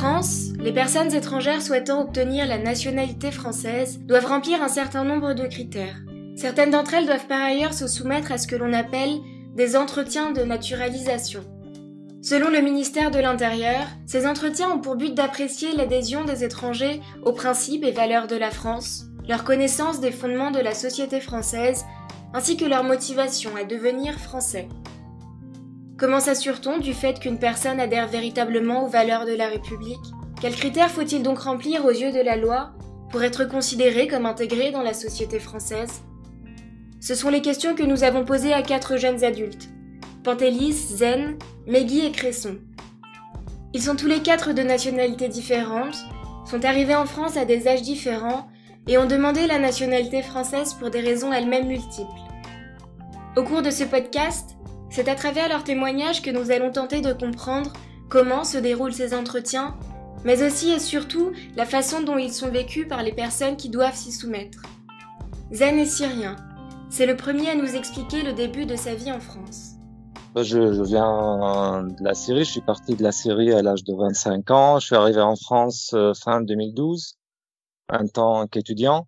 France, les personnes étrangères souhaitant obtenir la nationalité française doivent remplir un certain nombre de critères. Certaines d'entre elles doivent par ailleurs se soumettre à ce que l'on appelle des entretiens de naturalisation. Selon le ministère de l'Intérieur, ces entretiens ont pour but d'apprécier l'adhésion des étrangers aux principes et valeurs de la France, leur connaissance des fondements de la société française, ainsi que leur motivation à devenir français. Comment s'assure-t-on du fait qu'une personne adhère véritablement aux valeurs de la République ? Quels critères faut-il donc remplir aux yeux de la loi pour être considéré comme intégré dans la société française ? Ce sont les questions que nous avons posées à 4 jeunes adultes, Pantélis, Zen, Meggy et Cresson. Ils sont tous les 4 de nationalités différentes, sont arrivés en France à des âges différents et ont demandé la nationalité française pour des raisons elles-mêmes multiples. Au cours de ce podcast, c'est à travers leurs témoignages que nous allons tenter de comprendre comment se déroulent ces entretiens, mais aussi et surtout la façon dont ils sont vécus par les personnes qui doivent s'y soumettre. Zen est syrien. C'est le premier à nous expliquer le début de sa vie en France. Je viens de la Syrie, je suis parti de la Syrie à l'âge de 25 ans. Je suis arrivé en France fin 2012, en tant qu'étudiant.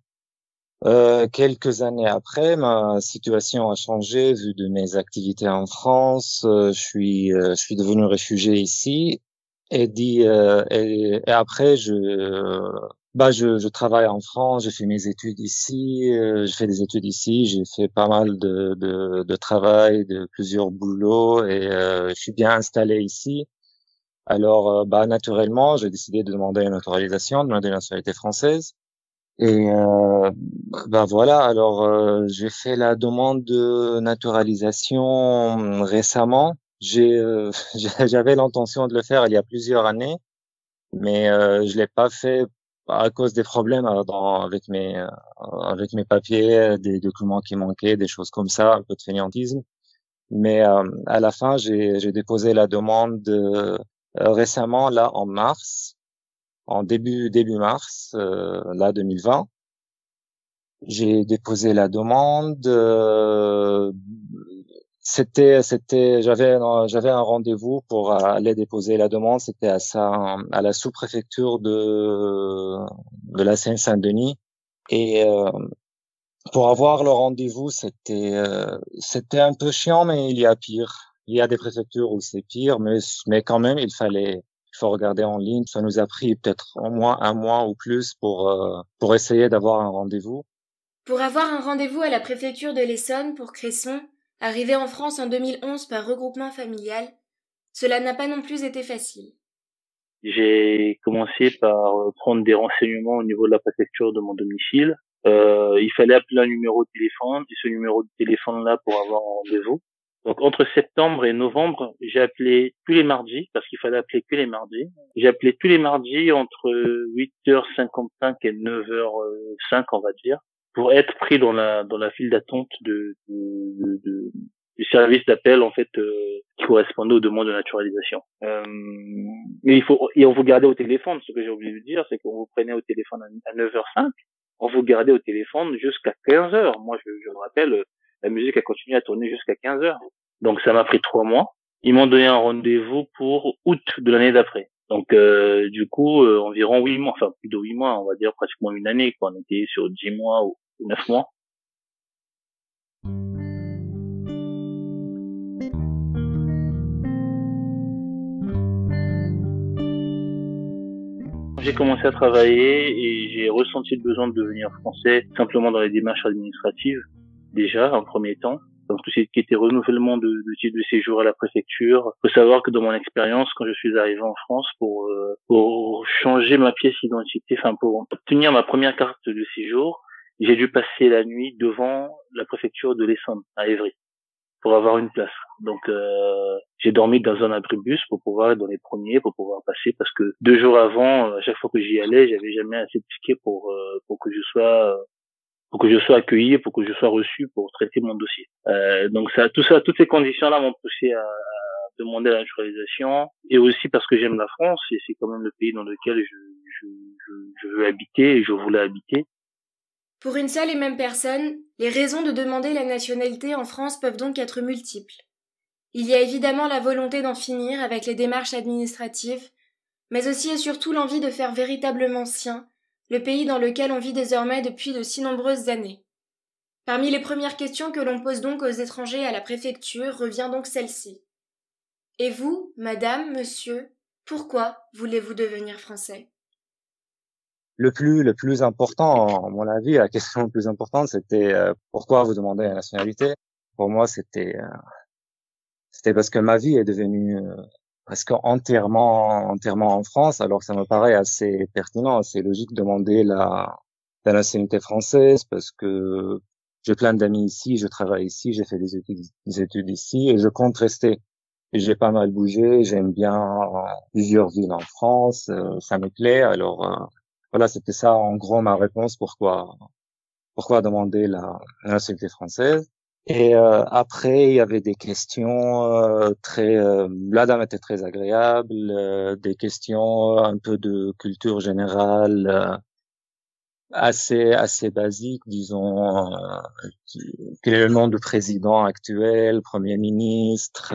Quelques années après, ma situation a changé vu de mes activités en France. Je suis devenu réfugié ici et après je travaille en France. J'ai fait mes études ici. J'ai fait des études ici. J'ai fait pas mal de travail, de plusieurs boulots et je suis bien installé ici. Alors naturellement, j'ai décidé de demander une naturalisation, de demander une nationalité française. Et voilà, alors j'ai fait la demande de naturalisation récemment. J'avais l'intention de le faire il y a plusieurs années, mais je l'ai pas fait à cause des problèmes avec mes papiers, des documents qui manquaient, des choses comme ça, un peu de fainéantisme. Mais à la fin, j'ai déposé la demande récemment là en mars. En début mars, là 2020, j'ai déposé la demande. J'avais un rendez-vous pour aller déposer la demande. C'était à la sous-préfecture de la Seine-Saint-Denis. Et pour avoir le rendez-vous, c'était un peu chiant, mais il y a pire. Il y a des préfectures où c'est pire, mais quand même, il faut regarder en ligne. Ça nous a pris peut-être au moins un mois ou plus pour essayer d'avoir un rendez-vous. Pour avoir un rendez-vous à la préfecture de l'Essonne pour Cresson, arrivé en France en 2011 par regroupement familial, cela n'a pas non plus été facile. J'ai commencé par prendre des renseignements au niveau de la préfecture de mon domicile. Il fallait appeler un numéro de téléphone et ce numéro de téléphone-là pour avoir un rendez-vous. Donc, entre septembre et novembre, j'ai appelé tous les mardis, parce qu'il fallait appeler que les mardis. J'ai appelé tous les mardis entre 8h55 et 9h05, on va dire, pour être pris dans la file d'attente du service d'appel, en fait, qui correspondait aux demandes de naturalisation. Mais on vous gardait au téléphone. Ce que j'ai oublié de dire, c'est qu'on vous prenait au téléphone à 9h05. On vous gardait au téléphone jusqu'à 15h. Moi, je me rappelle, la musique a continué à tourner jusqu'à 15h. Donc, ça m'a pris 3 mois. Ils m'ont donné un rendez-vous pour août de l'année d'après. Donc, du coup, environ 8 mois, enfin, plus de 8 mois, on va dire pratiquement une année, quoi. On était sur 10 mois ou 9 mois. J'ai commencé à travailler et j'ai ressenti le besoin de devenir français simplement dans les démarches administratives, déjà, en premier temps. Donc tout ce qui était renouvellement de titre de séjour à la préfecture. Il faut savoir que dans mon expérience, quand je suis arrivé en France pour changer ma pièce d'identité, enfin pour obtenir ma première carte de séjour, j'ai dû passer la nuit devant la préfecture de l'Essonne, à Évry, pour avoir une place. Donc j'ai dormi dans un abribus pour pouvoir être dans les premiers, pour pouvoir passer, parce que 2 jours avant, à chaque fois que j'y allais, j'avais jamais assez de tickets pour que je sois accueilli, pour que je sois reçu pour traiter mon dossier. Donc toutes ces conditions-là m'ont poussé à demander la naturalisation, et aussi parce que j'aime la France, et c'est quand même le pays dans lequel je veux habiter et je voulais habiter. Pour une seule et même personne, les raisons de demander la nationalité en France peuvent donc être multiples. Il y a évidemment la volonté d'en finir avec les démarches administratives, mais aussi et surtout l'envie de faire véritablement sien le pays dans lequel on vit désormais depuis de si nombreuses années. Parmi les premières questions que l'on pose donc aux étrangers à la préfecture revient donc celle-ci. Et vous, madame, monsieur, pourquoi voulez-vous devenir français? Le plus important, à mon avis, la question la plus importante, c'était pourquoi vous demandez la nationalité. Pour moi, c'était parce que ma vie est devenue presque entièrement en France, alors ça me paraît assez pertinent, assez logique de demander la nationalité française, parce que j'ai plein d'amis ici, je travaille ici, j'ai fait des études ici, et je compte rester. Et j'ai pas mal bougé, j'aime bien plusieurs villes en France, ça me plaît, alors voilà, c'était ça en gros ma réponse, pourquoi demander la nationalité française. Et après, il y avait des questions la dame était très agréable, des questions un peu de culture générale, assez basiques, disons, quel est le nom du président actuel, premier ministre,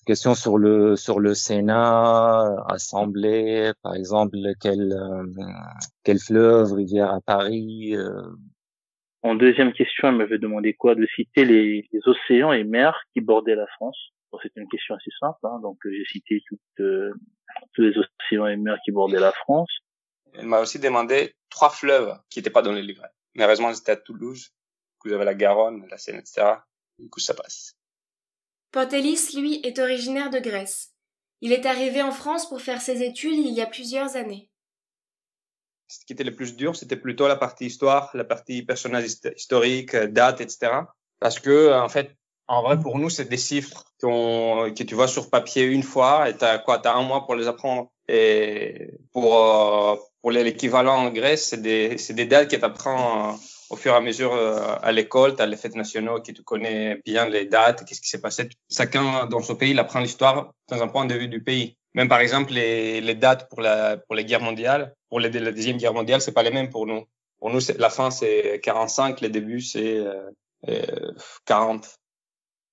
questions sur le Sénat, Assemblée, par exemple, quel fleuve, rivière à Paris. En deuxième question, elle m'avait demandé quoi? De citer les océans et mers qui bordaient la France. Bon, c'était une question assez simple, hein, donc j'ai cité tous les océans et mers qui bordaient la France. Elle m'a aussi demandé 3 fleuves qui n'étaient pas dans les livrets. Mais heureusement, c'était à Toulouse. Vous avez la Garonne, la Seine, etc. Du coup, ça passe. Pantélis, lui, est originaire de Grèce. Il est arrivé en France pour faire ses études il y a plusieurs années. Ce qui était le plus dur, c'était plutôt la partie histoire, la partie personnage historique, date, etc. Parce que, en vrai, pour nous, c'est des chiffres que tu vois sur papier une fois et t'as 1 mois pour les apprendre. Et pour l'équivalent en Grèce, c'est des dates que t'apprends au fur et à mesure à l'école. T'as les fêtes nationaux qui tu connais bien les dates, qu'est-ce qui s'est passé. Chacun dans son pays, il apprend l'histoire dans un point de vue du pays. Même par exemple, les dates pour les guerres mondiales, pour la deuxième guerre mondiale, c'est pas les mêmes pour nous. Pour nous, la fin, c'est 45, le début, c'est 40.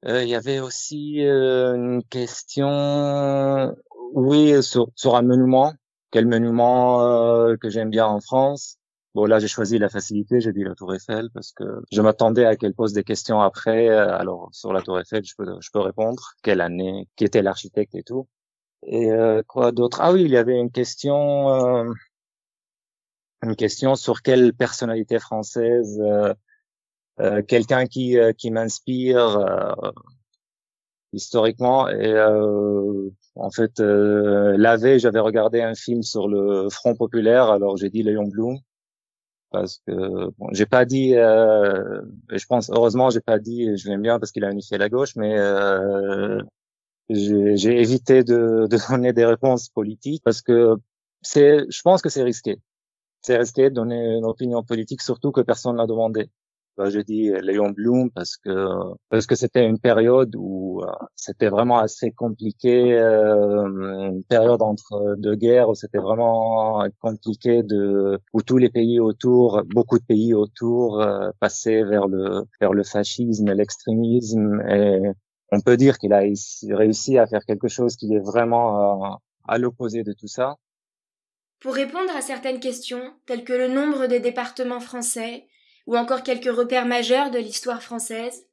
Il y avait aussi une question, oui, sur un monument. Quel monument que j'aime bien en France? Bon, là, j'ai choisi la facilité, j'ai dit la Tour Eiffel parce que je m'attendais à qu'elle pose des questions après. Alors, sur la Tour Eiffel, je peux répondre. Quelle année? Qui était l'architecte et tout? Et quoi d'autre? Ah oui, il y avait une question sur quelle personnalité française, quelqu'un qui m'inspire historiquement. Et en fait, la veille, j'avais regardé un film sur le Front populaire, alors j'ai dit Léon Blum parce que bon, j'ai pas dit, je pense heureusement j'ai pas dit je l'aime bien parce qu'il a unifié la gauche, mais j'ai évité de donner des réponses politiques parce que je pense que c'est risqué. C'est risqué de donner une opinion politique, surtout que personne n'a demandé. Je dis Léon Blum parce que c'était une période où c'était vraiment assez compliqué, une période entre deux guerres où c'était vraiment compliqué où tous les pays autour, beaucoup de pays autour passaient vers le fascisme et l'extrémisme, et on peut dire qu'il a réussi à faire quelque chose qui est vraiment à l'opposé de tout ça. Pour répondre à certaines questions, telles que le nombre des départements français, ou encore quelques repères majeurs de l'histoire française,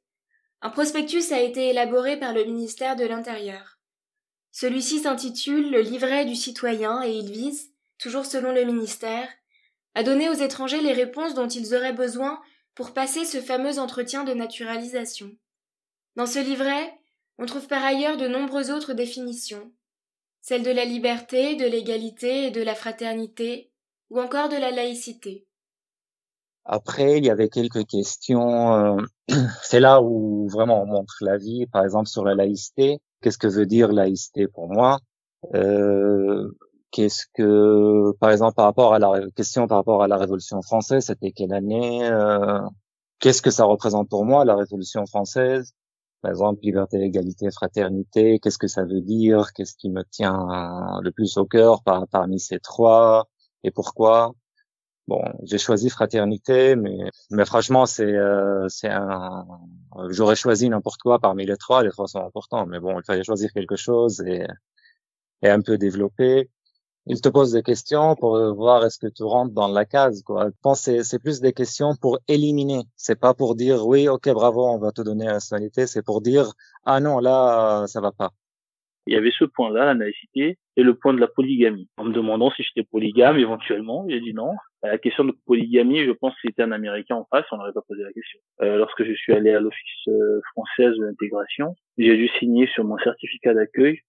un prospectus a été élaboré par le ministère de l'Intérieur. Celui-ci s'intitule « Le livret du citoyen » et il vise, toujours selon le ministère, à donner aux étrangers les réponses dont ils auraient besoin pour passer ce fameux entretien de naturalisation. Dans ce livret, on trouve par ailleurs de nombreuses autres définitions, celles de la liberté, de l'égalité et de la fraternité, ou encore de la laïcité. Après, il y avait quelques questions, c'est là où vraiment on montre la vie, par exemple sur la laïcité. Qu'est-ce que veut dire laïcité pour moi? Par exemple, par rapport à la question par rapport à la Révolution française, c'était quelle année? Qu'est-ce que ça représente pour moi, la Révolution française? Par exemple, liberté, égalité, fraternité, qu'est-ce que ça veut dire? Qu'est-ce qui me tient le plus au cœur parmi ces trois? Et pourquoi? Bon, j'ai choisi fraternité, mais franchement, j'aurais choisi n'importe quoi parmi les trois. Les trois sont importants, mais bon, il fallait choisir quelque chose et est un peu développé. Il te pose des questions pour voir est-ce que tu rentres dans la case, quoi. Je pense que c'est plus des questions pour éliminer. C'est pas pour dire oui, ok, bravo, on va te donner la nationalité. C'est pour dire ah non, là, ça va pas. Il y avait ce point-là, la laïcité, et le point de la polygamie. En me demandant si j'étais polygame éventuellement, j'ai dit non. La question de polygamie, je pense que si c'était un Américain en face, on n'aurait pas posé la question. Lorsque je suis allé à l'Office française de l'intégration, j'ai dû signer sur mon certificat d'accueil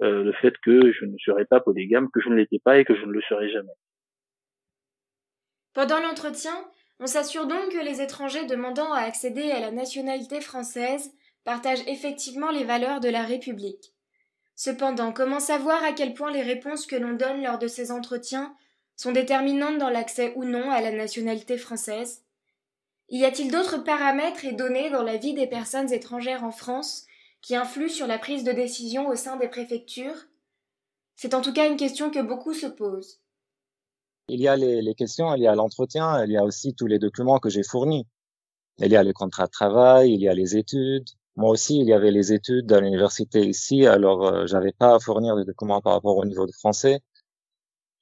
le fait que je ne serais pas polygame, que je ne l'étais pas et que je ne le serai jamais. Pendant l'entretien, on s'assure donc que les étrangers demandant à accéder à la nationalité française partagent effectivement les valeurs de la République. Cependant, comment savoir à quel point les réponses que l'on donne lors de ces entretiens sont déterminantes dans l'accès ou non à la nationalité française? Y a-t-il d'autres paramètres et données dans la vie des personnes étrangères en France qui influent sur la prise de décision au sein des préfectures? C'est en tout cas une question que beaucoup se posent. Il y a les questions, il y a l'entretien, il y a aussi tous les documents que j'ai fournis. Il y a le contrat de travail, il y a les études. Moi aussi, il y avait les études à l'université ici, alors j'avais pas à fournir de documents par rapport au niveau de français.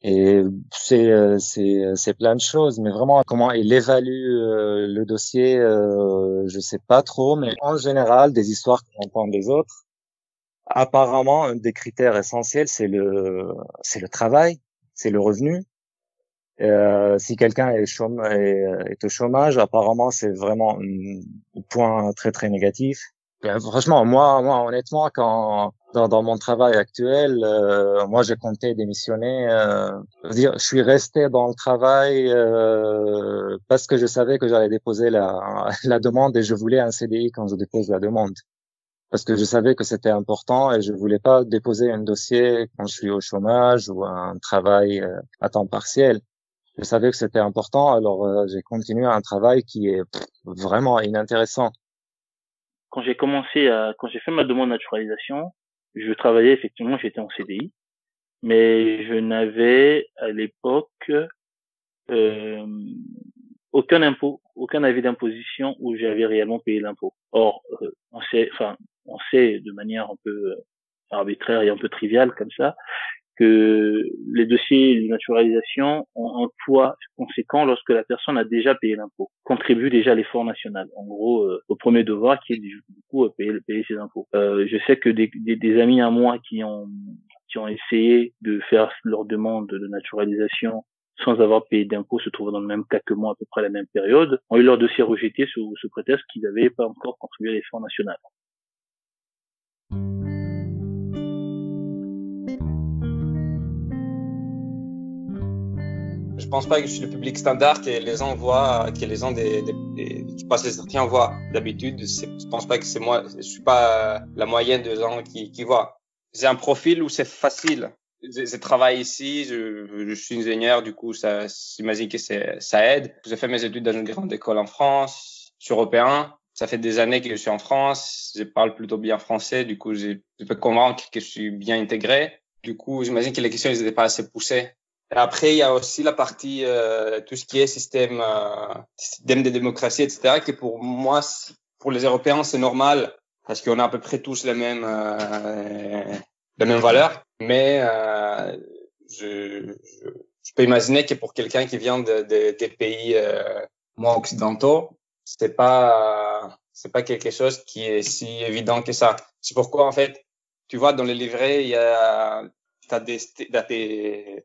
Et c'est plein de choses, mais vraiment comment il évalue le dossier, je sais pas trop, mais en général, des histoires qu'on entend des autres, apparemment, un des critères essentiels, c'est le travail, c'est le revenu. Si quelqu'un est au chômage, apparemment, c'est vraiment un point très très négatif. Et, franchement, moi, honnêtement, dans mon travail actuel, moi, j'ai compté démissionner. Je veux dire, je suis resté dans le travail parce que je savais que j'allais déposer la demande et je voulais un CDI quand je dépose la demande. Parce que je savais que c'était important et je voulais pas déposer un dossier quand je suis au chômage ou un travail à temps partiel. Je savais que c'était important, alors j'ai continué un travail qui est vraiment inintéressant. Quand j'ai fait ma demande de naturalisation, je travaillais effectivement, j'étais en CDI, mais je n'avais à l'époque euh, aucun impôt, aucun avis d'imposition où j'avais réellement payé l'impôt. Or, on sait de manière un peu arbitraire et un peu triviale comme ça que les dossiers de naturalisation ont un poids conséquent lorsque la personne a déjà payé l'impôt, contribue déjà à l'effort national. En gros, au premier devoir qui est du coup payer ses impôts. Je sais que des amis à moi qui ont essayé de faire leur demande de naturalisation sans avoir payé d'impôts, se trouvant dans le même cas que moi à peu près à la même période, ont eu leur dossier rejeté sous prétexte qu'ils n'avaient pas encore contribué à l'effort national. Je pense pas que je suis le public standard que les gens voient, que les gens qui passent les entretiens voient. D'habitude, je pense pas que c'est moi, je suis pas la moyenne des gens qui voient. J'ai un profil où c'est facile. Je travaille ici, je suis ingénieur, du coup, j'imagine que ça aide. J'ai fait mes études dans une grande école en France, je suis européen. Ça fait des années que je suis en France, je parle plutôt bien français, du coup, je peux convaincre que je suis bien intégré. Du coup, j'imagine que les questions, n'étaient pas assez poussées. Et après, il y a aussi la partie, tout ce qui est système de démocratie, etc., que pour moi, pour les Européens, c'est normal, parce qu'on a à peu près tous les mêmes valeurs. Mais je peux imaginer que pour quelqu'un qui vient des pays moins occidentaux, c'est pas quelque chose qui est si évident que ça. C'est pourquoi, en fait, tu vois, dans les livrets, il y a t'as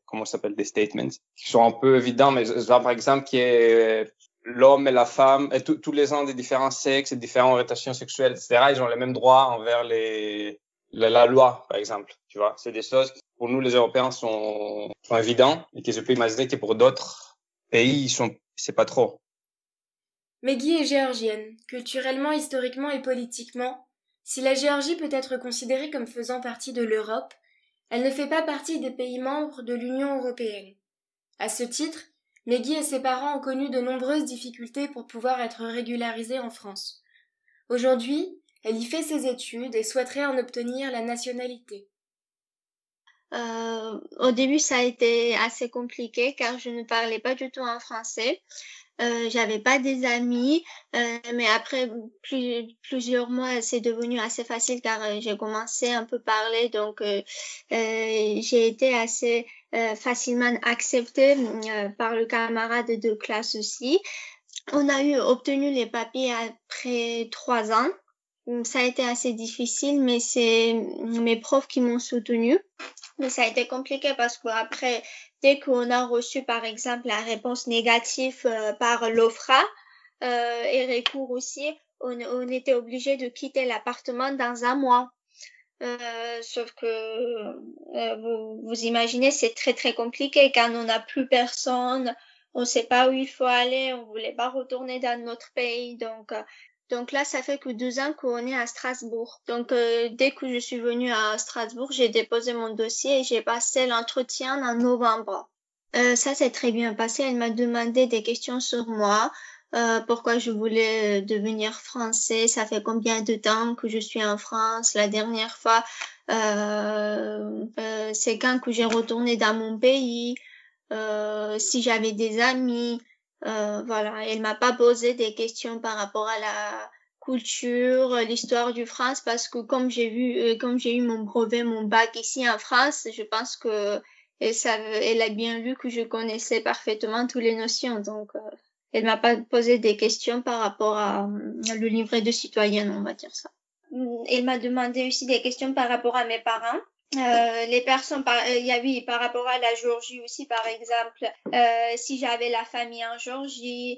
comment ça s'appelle, des statements qui sont un peu évidents, mais genre, par exemple, qui est l'homme et la femme, et tous les gens des différents sexes et différentes orientations sexuelles, etc., ils ont les mêmes droits envers la loi, par exemple, tu vois. C'est des choses qui, pour nous, les Européens, sont évidents, et que je peux imaginer que pour d'autres pays, c'est pas trop. Meggy est géorgienne, culturellement, historiquement et politiquement. Si la Géorgie peut être considérée comme faisant partie de l'Europe, elle ne fait pas partie des pays membres de l'Union européenne. À ce titre, Meggy et ses parents ont connu de nombreuses difficultés pour pouvoir être régularisés en France. Aujourd'hui, elle y fait ses études et souhaiterait en obtenir la nationalité. Au début, ça a été assez compliqué car je ne parlais pas du tout en français. J'avais pas des amis, mais après plusieurs mois, c'est devenu assez facile car j'ai commencé un peu parler, donc j'ai été assez facilement acceptée par le camarade de classe aussi. On a obtenu les papiers après 3 ans. Ça a été assez difficile, mais c'est mes profs qui m'ont soutenue. Mais ça a été compliqué parce que après, dès qu'on a reçu par exemple la réponse négative par l'OFRA et recours aussi, on était obligé de quitter l'appartement dans 1 mois. Sauf que vous imaginez, c'est très très compliqué quand on n'a plus personne, on sait pas où il faut aller, on voulait pas retourner dans notre pays, donc là, ça fait que 2 ans qu'on est à Strasbourg. Donc, dès que je suis venue à Strasbourg, j'ai déposé mon dossier et j'ai passé l'entretien en novembre. Ça s'est très bien passé. Elle m'a demandé des questions sur moi, pourquoi je voulais devenir français, ça fait combien de temps que je suis en France. La dernière fois, c'est quand que j'ai retourné dans mon pays, si j'avais des amis. Voilà, elle m'a pas posé des questions par rapport à la culture, l'histoire du France, parce que comme j'ai eu mon brevet, mon bac ici en France, je pense que elle a bien vu que je connaissais parfaitement toutes les notions, donc elle m'a pas posé des questions par rapport à le livret de citoyenne, on va dire ça. Elle m'a demandé aussi des questions par rapport à mes parents. Les personnes par rapport à la Géorgie aussi, par exemple, si j'avais la famille en Géorgie,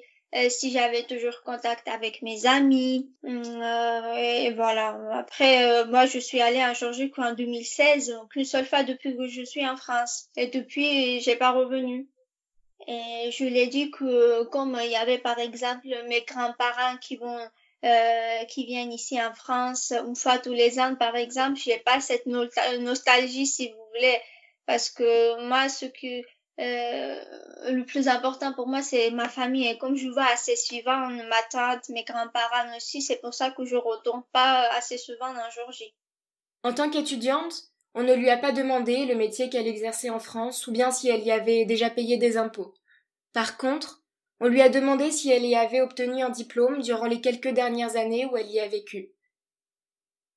si j'avais toujours contact avec mes amis, et voilà. Après, moi je suis allée en Géorgie qu'en 2016, donc une seule fois depuis que je suis en France, et depuis j'ai pas revenu. Et je lui ai dit que comme il y avait par exemple mes grands-parents qui viennent ici en France 1 fois tous les ans, par exemple, j'ai pas cette nostalgie, si vous voulez, parce que moi, le plus important pour moi, c'est ma famille. Et comme je vois assez souvent ma tante, mes grands-parents aussi, c'est pour ça que je retourne pas assez souvent en Géorgie. En tant qu'étudiante, on ne lui a pas demandé le métier qu'elle exerçait en France ou bien si elle y avait déjà payé des impôts. Par contre, on lui a demandé si elle y avait obtenu un diplôme durant les quelques dernières années où elle y a vécu.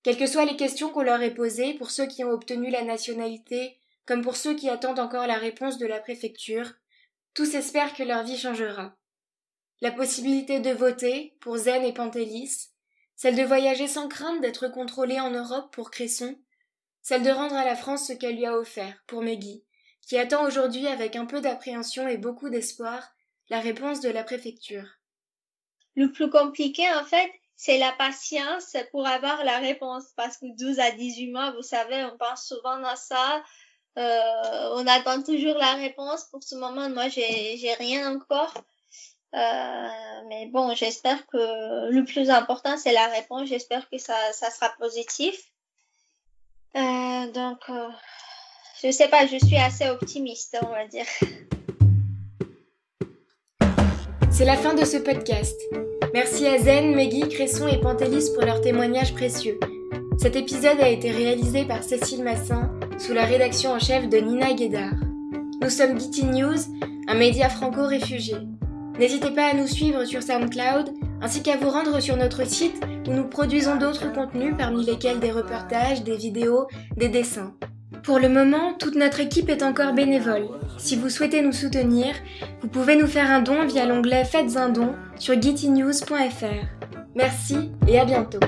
Quelles que soient les questions qu'on leur ait posées, pour ceux qui ont obtenu la nationalité, comme pour ceux qui attendent encore la réponse de la préfecture, tous espèrent que leur vie changera. La possibilité de voter, pour Zen et Pantelis, celle de voyager sans crainte d'être contrôlée en Europe pour Cresson, celle de rendre à la France ce qu'elle lui a offert, pour Meggy, qui attend aujourd'hui avec un peu d'appréhension et beaucoup d'espoir la réponse de la préfecture. Le plus compliqué, en fait, c'est la patience pour avoir la réponse, parce que 12 à 18 mois, vous savez, on pense souvent à ça, on attend toujours la réponse. Pour ce moment, moi, j'ai rien encore, mais bon, j'espère que le plus important, c'est la réponse. J'espère que ça sera positif. Donc, je sais pas, je suis assez optimiste, on va dire. C'est la fin de ce podcast. Merci à Zen, Meggy, Cresson et Pantelis pour leurs témoignages précieux. Cet épisode a été réalisé par Cécile Massin, sous la rédaction en chef de Nina Guédard. Nous sommes Getty News, un média franco-réfugié. N'hésitez pas à nous suivre sur SoundCloud, ainsi qu'à vous rendre sur notre site où nous produisons d'autres contenus parmi lesquels des reportages, des vidéos, des dessins. Pour le moment, toute notre équipe est encore bénévole. Si vous souhaitez nous soutenir, vous pouvez nous faire un don via l'onglet Faites un don sur gettynews.fr. Merci et à bientôt.